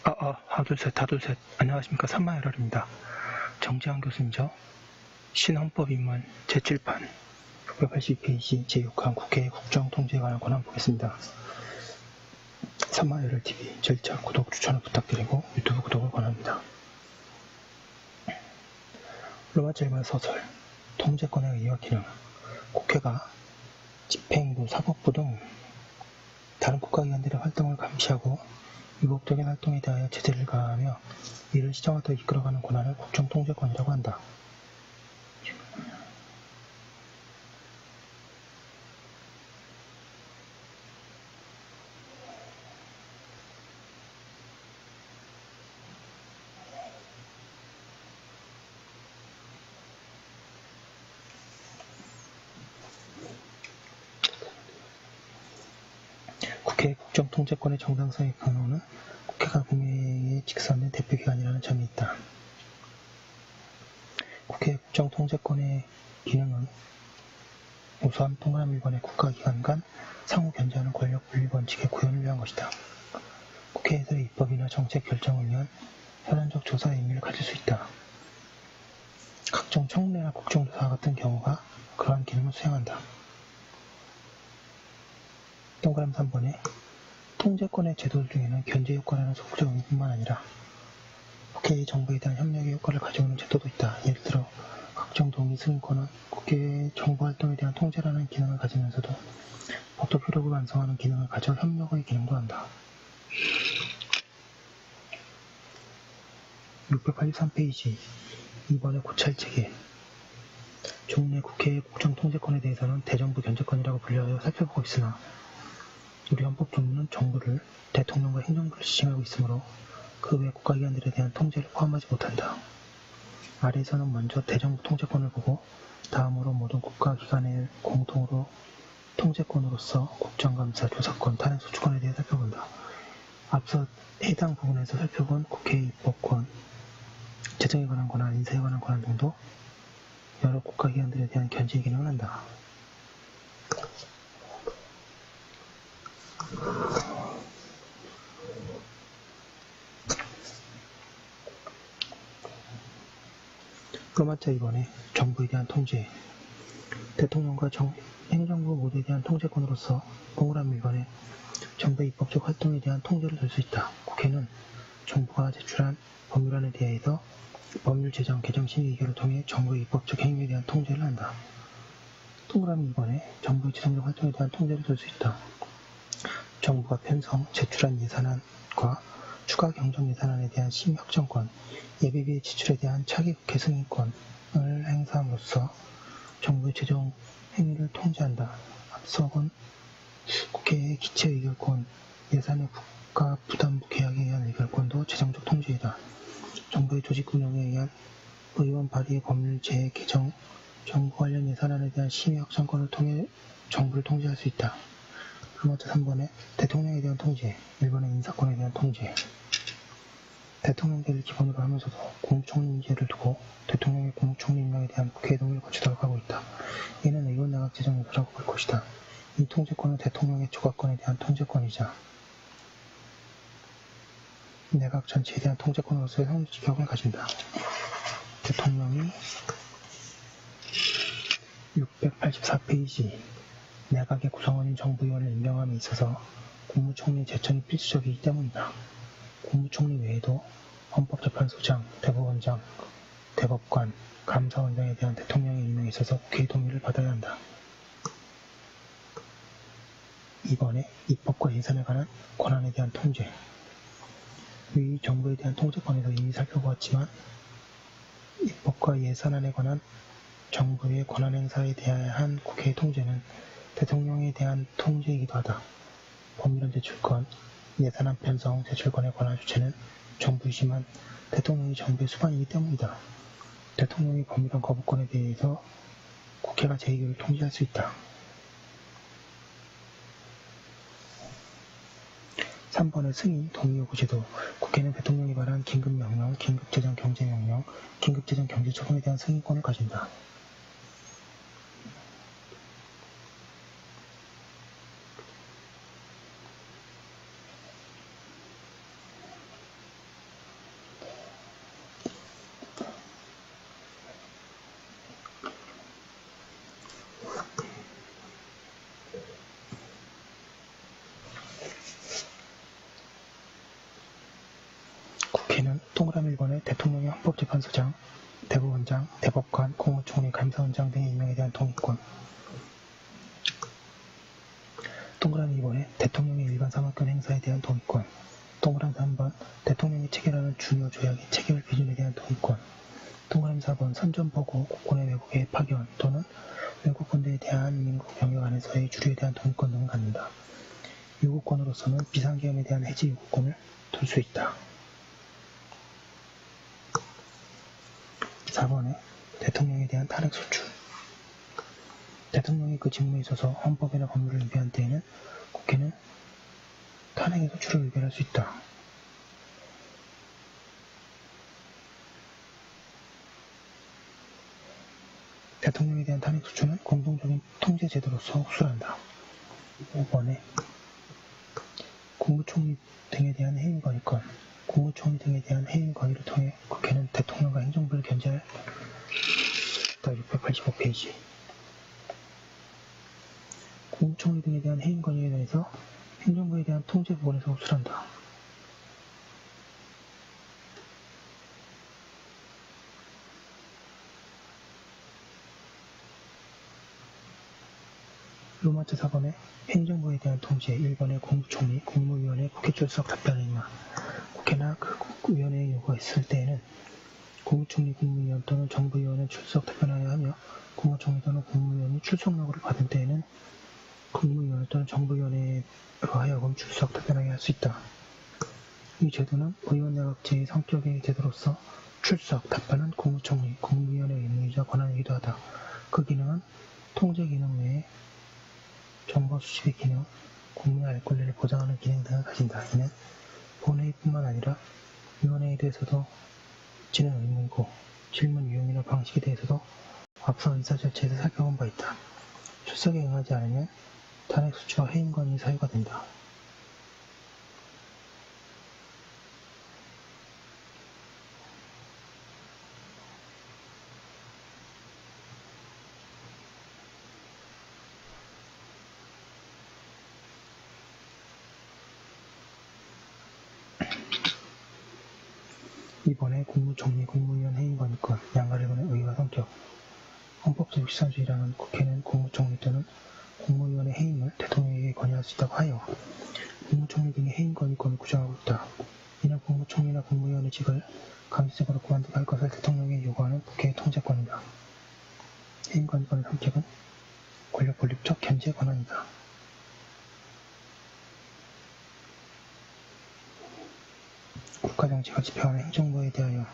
하둘셋. 안녕하십니까. 삼마열혈입니다. 정지환 교수님이죠. 신헌법 입문 제7판 980페이지 제6항 국회 국정통제에 관한 권한 보겠습니다. 삼마열혈TV 절차 구독 추천을 부탁드리고 유튜브 구독을 권합니다. 로마자 1번 서설 통제권의 의의와 기능. 국회가 집행부, 사법부 등 다른 국가기관들의 활동을 감시하고 위법적인 활동에 대하여 제재를 가하며 이를 시정하도록 이끌어가는 권한을 국정통제권이라고 한다. 국회의 국정통제권의 정당성의 근원은 국회가 국민에 직선된 대표기관이라는 점이 있다. 국회의 국정통제권의 기능은 우선 동그라미 1번의 국가기관 간 상호 견제하는 권력 분리 원칙의 구현을 위한 것이다. 국회에서의 입법이나 정책 결정을 위한 현안적 조사의 의미를 가질 수 있다. 각종 청문회나 국정조사 같은 경우가 그러한 기능을 수행한다. 동그라미 3번에 통제권의 제도들 중에는 견제 효과라는 소극적 의미뿐만 아니라 국회의 정부에 대한 협력의 효과를 가지고 있는 제도도 있다. 예를 들어 각종 동의 승인권은 국회의 정부 활동에 대한 통제라는 기능을 가지면서도 법적 효력을 완성하는 기능을 가져 협력의 기능도 한다. 683페이지 2번의 고찰체계. 종래 국회의 국정통제권에 대해서는 대정부 견제권이라고 분류하여 살펴보고 있으나 우리 헌법조문은 정부를 대통령과 행정부를 지칭하고 있으므로 그 외 국가기관들에 대한 통제를 포함하지 못한다. 아래에서는 먼저 대정부 통제권을 보고 다음으로 모든 국가기관의 공통으로 통제권으로서 국정감사, 조사권, 탄핵소추권에 대해 살펴본다. 앞서 해당 부분에서 살펴본 국회의 입법권, 재정에 관한 권한, 인사에 관한 권한 등도 여러 국가기관들에 대한 견제 기능을 한다. 로마자 2번에 정부에 대한 통제. 대통령과 행정부 모두에 대한 통제권으로서 동그라미 1번에 정부의 입법적 활동에 대한 통제를 줄 수 있다. 국회는 정부가 제출한 법률안에 대해서 법률 제정, 개정 심의 의결을 통해 정부의 입법적 행위에 대한 통제를 한다. 동그라미 2번에 정부의 지정적 활동에 대한 통제를 줄 수 있다. 정부가 편성, 제출한 예산안과 추가 경정 예산안에 대한 심의 확정권, 예비비의 지출에 대한 차기 국회 승인권을 행사함으로써 정부의 재정 행위를 통제한다. 앞서 본 국회의 기체 의결권, 예산의 국가 부담부 계약에 의한 의결권도 재정적 통제이다. 정부의 조직 운영에 의한 의원 발의의 법률 재개정, 정부 관련 예산안에 대한 심의 확정권을 통해 정부를 통제할 수 있다. 로마자 3번에 대통령에 대한 통제, 1번의 인사권에 대한 통제. 대통령제를 기본으로 하면서도 국무총리제를 두고 대통령의 국무총리 임명에 대한 국회의 동의를 거치도록 하고 있다. 이는 의원 내각 제정 요소라고 볼 것이다. 이 통제권은 대통령의 조각권에 대한 통제권이자 내각 전체에 대한 통제권으로서의 성질격을 가진다. 대통령이 684페이지 내각의 구성원인 정부위원을 임명함에 있어서 국무총리 제청이 필수적이기 때문이다. 국무총리 외에도 헌법재판소장, 대법원장, 대법관, 감사원장에 대한 대통령의 임명에 있어서 국회의 동의를 받아야 한다. 2번에 입법과 예산에 관한 권한에 대한 통제. 위 정부에 대한 통제권에서 이미 살펴보았지만 입법과 예산안에 관한 정부의 권한 행사에 대한 국회의 통제는 대통령에 대한 통제이기도 하다. 법률안 제출권, 예산안 편성, 제출권에 관한 주체는 정부이지만 대통령이 정부의 수반이기 때문이다. 대통령이 법률안 거부권에 대해서 국회가 제2를 통제할 수 있다. 3번의 승인, 동의 요구 제도. 국회는 대통령이 발한 긴급명령, 긴급재정 경제명령, 긴급재정 경제처분에 대한 승인권을 가진다. 국회는 동그라미 1번에 대통령이 헌법재판소장, 대법원장, 대법관, 국무총리, 감사원장 등의 임명에 대한 동의권. 동그라미 2번에 대통령의 일반 사무권 행사에 대한 동의권. 동그라미 3번 대통령이 체결하는 중요 조약의 체결 기준에 대한 동의권. 동그라미 4번 선전보고, 국군의 외국의 파견 또는 외국 군대에 대한 민국 영역 안에서의 주류에 대한 동의권 등을 갖는다. 요구권으로서는 비상계엄에 대한 해지 요구권을 둘 수 있다. 4번에 대통령에 대한 탄핵 소추. 대통령이 그 직무에 있어서 헌법이나 법률을 위배한 때에는 국회는 탄핵의 소추를 의결할 수 있다. 대통령에 대한 탄핵 소추는 공동적인 통제 제도로서 흡수한다. 5번에 국무총리 등에 대한 해임 건의권. 국무총리 등에 대한 해임 건의를 통해 국회는 대통령과 행정부를 견제할 685페이지. 국무총리 등에 대한 해임 건의에 대해서 행정부에 대한 통제 부분에서 흡수한다. 로마자 4번에 행정부에 대한 통제. 1번에 국무총리, 국무위원회, 국회 출석 답변 의무. 국회나 그 위원회의 요구가 있을 때에는 국무총리, 국무위원 또는 정부위원회 출석 답변하여야 하며, 국무총리 또는 국무위원이 출석 요구를 받은 때에는 국무위원 또는 정부위원회로 하여금 출석 답변하게 할 수 있다. 이 제도는 의원내각제의 성격의 제도로서 출석 답변은 국무총리, 국무위원회의 의무이자 권한이기도 하다. 그 기능은 통제 기능 외에 정보 수집의 기능, 국민의 알 권리를 보장하는 기능 등을 가진다. 이는 본회의뿐만 아니라 위원회에 대해서도 지는 의무이고, 질문 유형이나 방식에 대해서도 앞서 의사 절차에서 살펴본 바 있다. 출석에 응하지 않으면 탄핵 소추와 해임 건의 사유가 된다. 이번에 국무총리, 국무위원 해임 건의권, 양가일본의 의의와 성격. 헌법적 63조이라는 국회는 국무총리 또는 국무위원의 해임을 대통령에게 건의할 수 있다고 하여 국무총리 등의 해임 건의권을 구정하고 있다. 이는 국무총리나 국무위원의 직을 강제적으로 그만두게 할 것을 대통령에게 요구하는 국회의 통제권이다. 해임 건의권의 성격은 권력 분립적 견제 권한이다. 국가정치가 집행하는 행정부에 대하여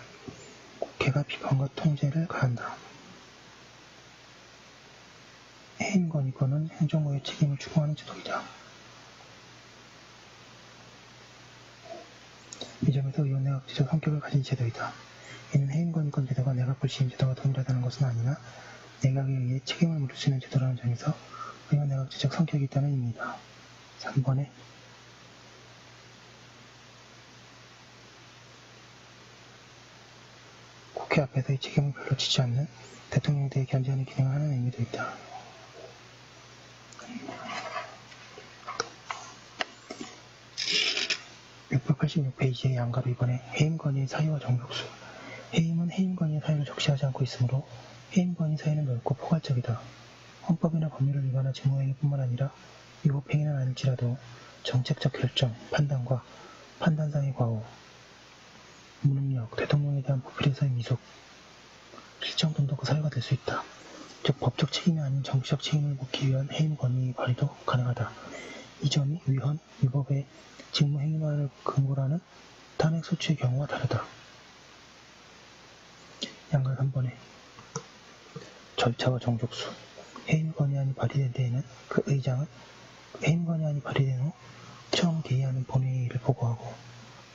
국회가 비판과 통제를 가한다. 해임 건의권은 행정부의 책임을 추구하는 제도이다. 이 점에서 의원내각제적 성격을 가진 제도이다. 이는 해임 건의권 제도가 내각 불시임 제도와 동일하다는 것은 아니나 내각에 의해 책임을 물을 수 있는 제도라는 점에서 의원내각제적 성격이 있다는 의미이다. 3번에 국회 앞에서의 책임을 별로 지지 않는 대통령에 대해 견제하는 기능을 하는 의미도 있다. (686페이지의) 양가로 이번에 해임 건의의 사유와 정족수. 해임은 해임 건의의 사유를 적시하지 않고 있으므로 해임 건의 사유는 넓고 포괄적이다. 헌법이나 법률을 위반한 직무행위뿐만 아니라 위법행위는 아닐지라도 정책적 결정, 판단과 판단상의 과오, 무능력, 대통령에 대한 부필에서의 미숙, 실정 등도 그 사유가 될 수 있다. 즉 법적 책임이 아닌 정치적 책임을 묻기 위한 해임 건의 발의도 가능하다. 이 점이 위헌, 위법의 직무행위만을 근거로 하는 탄핵 소추의 경우와 다르다. 양가 3번에 절차와 정족수. 해임 건의안이 발의된 데에는 그 의장은 해임 건의안이 발의된 후 처음 개의하는 본회의를 보고하고,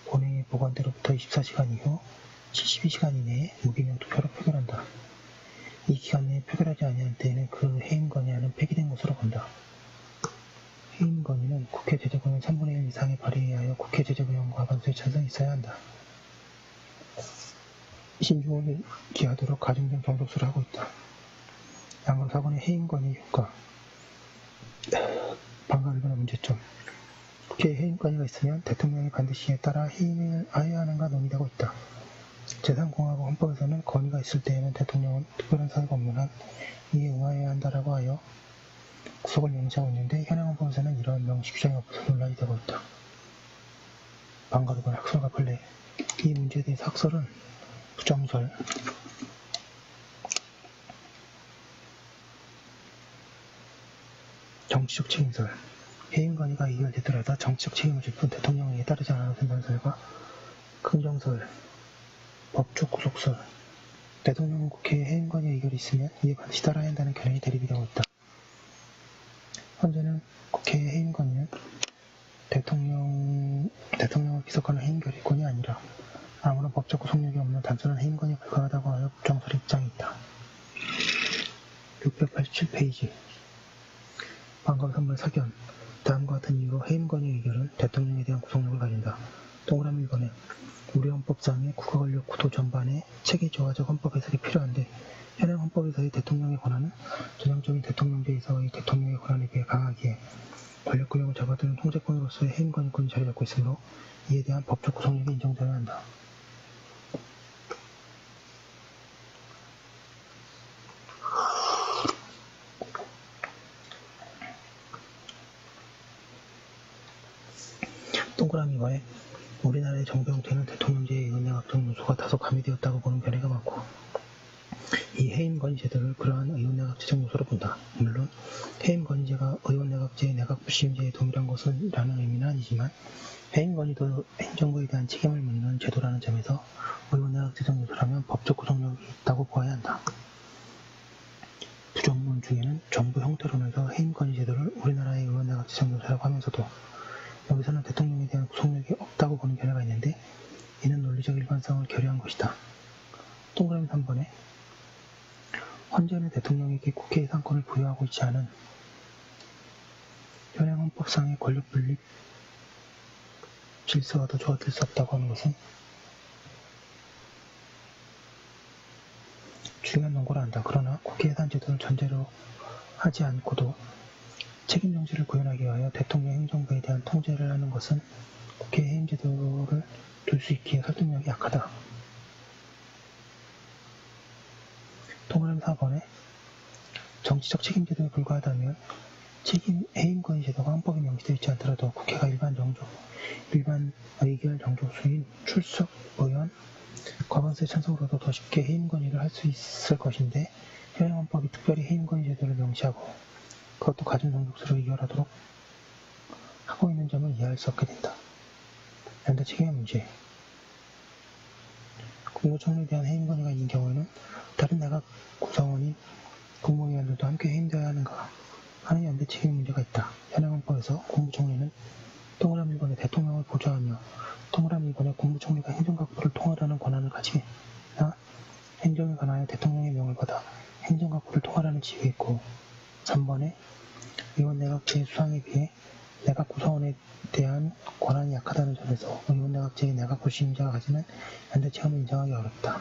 본회의 보관대로부터 24시간 이후 72시간 이내에 무기명 투표로 표결한다. 이 기간 내에 표결하지 아니할 때에는 그 해임 건의안은 폐기된 것으로 본다. 해임 건의는 국회 제적의원 3분의 1 이상의 발의에 하여 국회 제적의원과 과반수의 찬성이 있어야 한다. 신중을 기하도록 가중된 정족수를 하고 있다. 양가 4번의 해임 건의 효과. 방금 읽은 문제점. 국회에 해임건의가 있으면 대통령이 반드시 이에 따라 해임을 해야 하는가 논의되고 있다. 제3공화국 헌법에서는 건의가 있을 때에는 대통령은 특별한 사유가 없는 한 이에 응하여야 한다라고 하여 구속을 명시하고 있는데 현행 헌법에서는 이러한 명시 규정이 없어서 논란이 되고 있다. 방과후반 학설과 판례. 이 문제에 대해서 학설은 부정설, 정치적 책임설, 해임 건의가 의결되더라도 정치적 책임을 질 뿐 대통령에게 따르지 않아도 된다는 설과 긍정설, 법적 구속설, 대통령은 국회에 해임 건의 의결이 있으면 이에 반드시 따라야 한다는 견해에 대립이 되고 있다. 현재는 국회의 해임 건의는 대통령을 기속하는 해임 결의권이 아니라 아무런 법적 구속력이 없는 단순한 해임 건의에 불과하다고 하여 부정설의 입장이 있다. 687페이지 방과후 3번 사견. 다음과 같은 이유로 해임 건의 의결은 대통령에 대한 구속력을 가진다. 동그라미 1번에 우리 헌법상의 국가권력 구도 전반에 체계조화적 헌법 해석이 필요한데 현행 헌법에서의 대통령의 권한은 전형적인 대통령제에서의 대통령의 권한에 비해 강하기에 권력을 잡아두는 통제권으로서의 해임 건의권이 자리 잡고 있으므로 이에 대한 법적 구속력이 인정되어야 한다. 동그라미 2번에 우리나라의 정부 형태는 대통령제의 의원내각 등 요소가 다소 가미되었다고 보는 견해가 많고 이 해임 건의 제도를 그러한 의원내각 제정 요소로 본다. 물론 해임 건의제가 의원내각제의 내각 부심제에 동일한 것은 라는 의미는 아니지만 해임 건의도 행정부에 대한 책임을 묻는 제도라는 점에서 의원내각 제정 요소라면 법적 구속력이 있다고 보아야 한다. 부정문 중에는 정부 형태론에서 해임 건의 제도를 우리나라의 의원내각 제정 요소라고 하면서도 여기서는 대통령에 대한 구속력이 없다고 보는 견해가 있는데 이는 논리적 일관성을 결여한 것이다. 동그라미 3번에 현재는 대통령에게 국회 예산권을 부여하고 있지 않은 현행 헌법상의 권력 분립 질서가 더 조화될 수 없다고 하는 것은 중요한 논거라 한다. 그러나 국회 예산 제도를 전제로 하지 않고도 책임 정지를 구현하기 위하여 대통령 행정부에 대한 통제를 하는 것은 국회 해임 제도를 둘 수 있기에 설득력이 약하다. 동그라미 4번에 정치적 책임 제도에 불과하다면 해임 건의 제도가 헌법에 명시되어 있지 않더라도 국회가 일반 의결 정족수인 출석 의원 과반수의 찬성으로도 더 쉽게 해임 건의를 할 수 있을 것인데 현행 헌법이 특별히 해임 건의 제도를 명시하고 그것도 가진 정족수로 의결하도록 하고 있는 점을 이해할 수 없게 된다. 연대 책임의 문제. 국무총리에 대한 해임 건의가 있는 경우에는 다른 내각 구성원인 국무위원들도 함께 해임되어야 하는가 하는 연대 책임의 문제가 있다. 현행 헌법에서 국무총리는 동그라미 1번에 대통령을 보좌하며 동그라미 2번에 국무총리가 행정각부를 통할하는 권한을 가지나 행정에 관하여 대통령의 명을 받아 행정각부를 통할하는 지위가 있고 3번에 의원내각제의 수상에 비해 내각 구성원에 대한 권한이 약하다는 점에서 의원내각제의 내각 불신임자가 가지는 연대 책임을 인정하기 어렵다.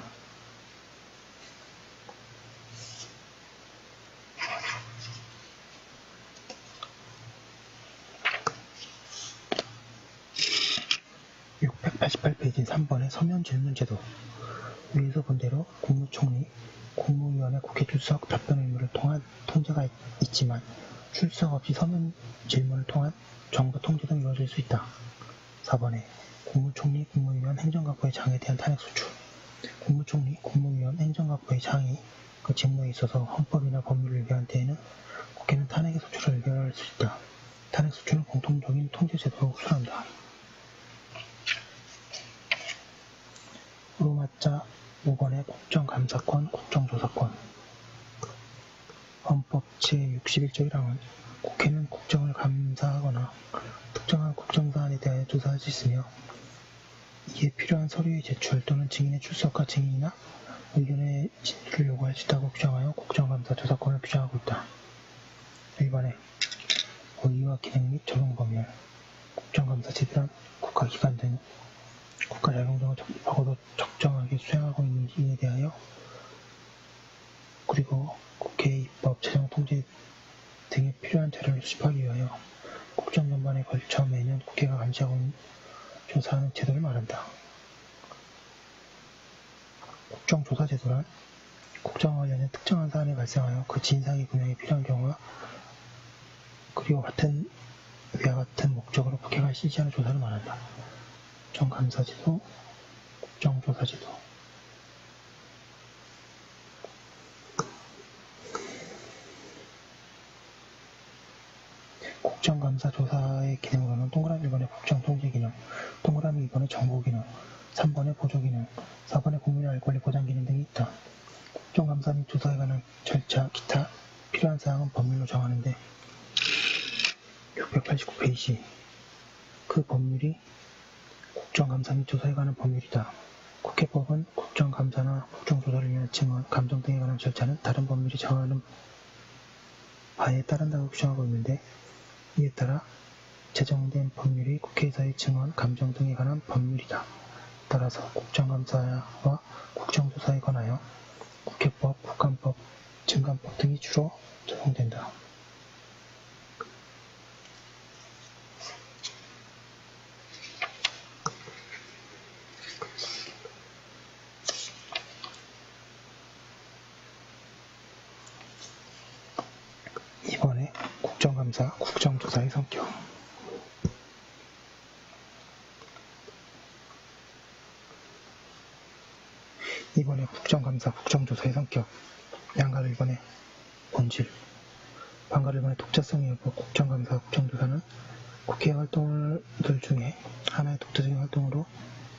(688페이지) 3번의 서면 질문 제도. 위에서 본 대로 국무총리, 국무위원의 국회 출석, 답변 의무를 통한 통제가 있지만 출석 없이 서면 질문을 통한 정부 통제도 이루어질 수 있다. 4번에 국무총리, 국무위원, 행정각부의 장에 대한 탄핵소추. 국무총리, 국무위원, 행정각부의 장이 그 직무에 있어서 헌법이나 법률을 위반한 때에는 국회는 탄핵의 소추를 의결할 수 있다. 탄핵소추는 공통적인 통제제도로 흡수한다. 로마자 5번의 국정감사권, 국정조사권. 헌법 제61조 1항은 국회는 국정을 감사하거나 특정한 국정사안에 대하여 조사할 수 있으며 이에 필요한 서류의 제출 또는 증인의 출석과 증인이나 의견의 진술을 요구할 수 있다고 규정하여 국정감사 조사권을 규정하고 있다. 1번에 권위와 기능 및 적용 범위, 국정감사 제도란 국가기관 등 국가자용 등을 적어도 적정하게 수행하고 있는지에 대하여 그리고 국회의 입법, 재정 통제 등에 필요한 자료를 수집하기 위하여 국정 전반에 걸쳐 매년 국회가 감시하고 조사하는 제도를 말한다. 국정조사 제도란 국정과 관련된 특정한 사안이 발생하여 그 진상이 규명이 필요한 경우와 그리고 위와 같은 목적으로 국회가 실시하는 조사를 말한다. 국정감사제도, 국정조사제도. 국정감사 조사의 기능으로는 동그라미 1번의 국정통제 기능, 동그라미 2번의 정보 기능, 3번의 보조 기능, 4번의 국민의 알 권리 보장 기능 등이 있다. 국정감사 및 조사에 관한 절차, 기타 필요한 사항은 법률로 정하는데 689페이지 그 법률이 국정감사 및 조사에 관한 법률이다. 국회법은 국정감사나 국정조사를 위한 증언, 감정 등에 관한 절차는 다른 법률이 정하는 바에 따른다고 규정하고 있는데 이에 따라 제정된 법률이 국회에서의 증언, 감정 등에 관한 법률이다. 따라서 국정감사와 국정조사에 관하여 국회법, 국감법, 증감법 등이 주로 적용된다. 이번에 국정감사, 국정조사의 성격. 이번에 국정감사, 국정조사의 성격. 양가 1번의 본질. 반가 1번의 독자성 여부. 국정감사, 국정조사는 국회 활동들 중에 하나의 독자적인 활동으로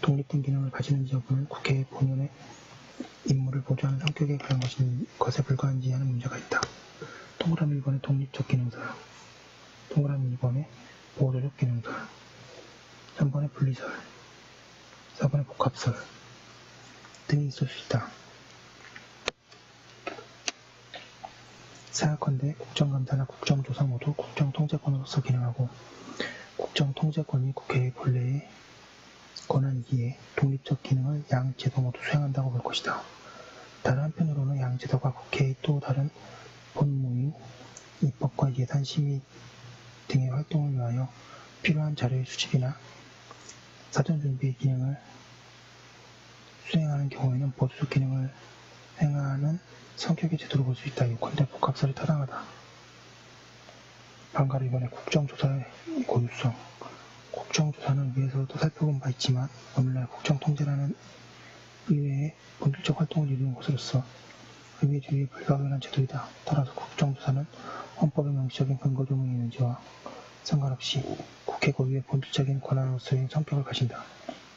독립된 기능을 가지는지 여부는 국회의 본연의 임무를 보좌하는 성격에 관한 것에 불과한지 하는 문제가 있다. 동그라미 1번의 독립적 기능설, 동그라미 2번의 보호적 기능설, 3번의 분리설, 4번의 복합설 등이 있을 수 있다. 사약컨대 국정감사나 국정조사 모두 국정통제권으로서 기능하고 국정통제권이 국회의 본래의 권한이기에 독립적 기능을 양 제도 모두 수행한다고 볼 것이다. 다른 한편으로는 양 제도가 국회의 또 다른 본무인, 입법과 예산 심의 등의 활동을 위하여 필요한 자료의 수집이나 사전 준비의 기능을 수행하는 경우에는 보조적 기능을 행하는 성격의 제도로 볼 수 있다. 요컨대 복합설이 타당하다. 반가로 이번에 국정조사의 고유성. 국정조사는 위에서도 살펴본 바 있지만 오늘날 국정통제라는 의회의 본질적 활동을 이루는 것으로서 의회주의에 불가분한 제도이다. 따라서 국정조사는 헌법의 명시적인 근거 조문이 있는지와 상관없이 국회 고유의 본질적인 권한으로서의 성격을 가진다.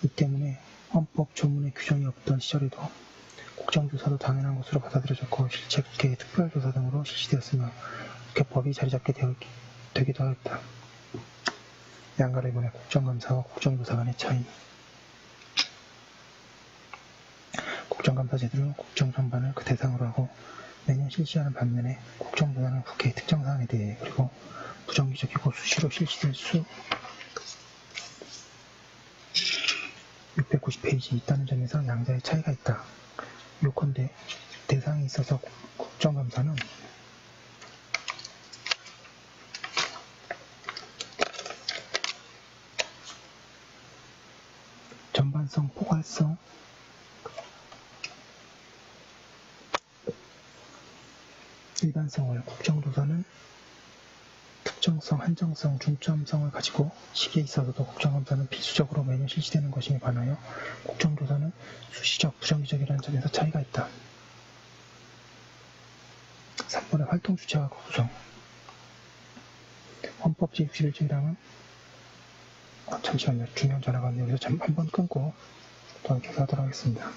이 때문에 헌법 조문의 규정이 없던 시절에도 국정조사도 당연한 것으로 받아들여졌고 실제 국회의 특별조사 등으로 실시되었으며 국회법이 자리잡게 되기도 하였다. 양가로 이번에 국정감사와 국정조사 간의 차이. 국정감사 제도는 국정 전반을 그 대상으로 하고 매년 실시하는 반면에 국정조사는 국회의 특정 사안에 대해 그리고 부정기적이고 수시로 실시될 수 690페이지 있다는 점에서 양자의 차이가 있다. 요컨대 대상이 있어서 국정감사는 전반성, 포괄성, 일반성을, 국정조사는 특정성, 한정성, 중점성을 가지고 시기에 있어서도 국정감사는 필수적으로 매년 실시되는 것임에 반하여 국정조사는 수시적, 부정기적이라는 점에서 차이가 있다. 3번의 활동 주체와 구성. 헌법 제61조의 잠시만요. 중요한 전화가 왔네요. 여기서 한번 끊고 또 계속하도록 하겠습니다.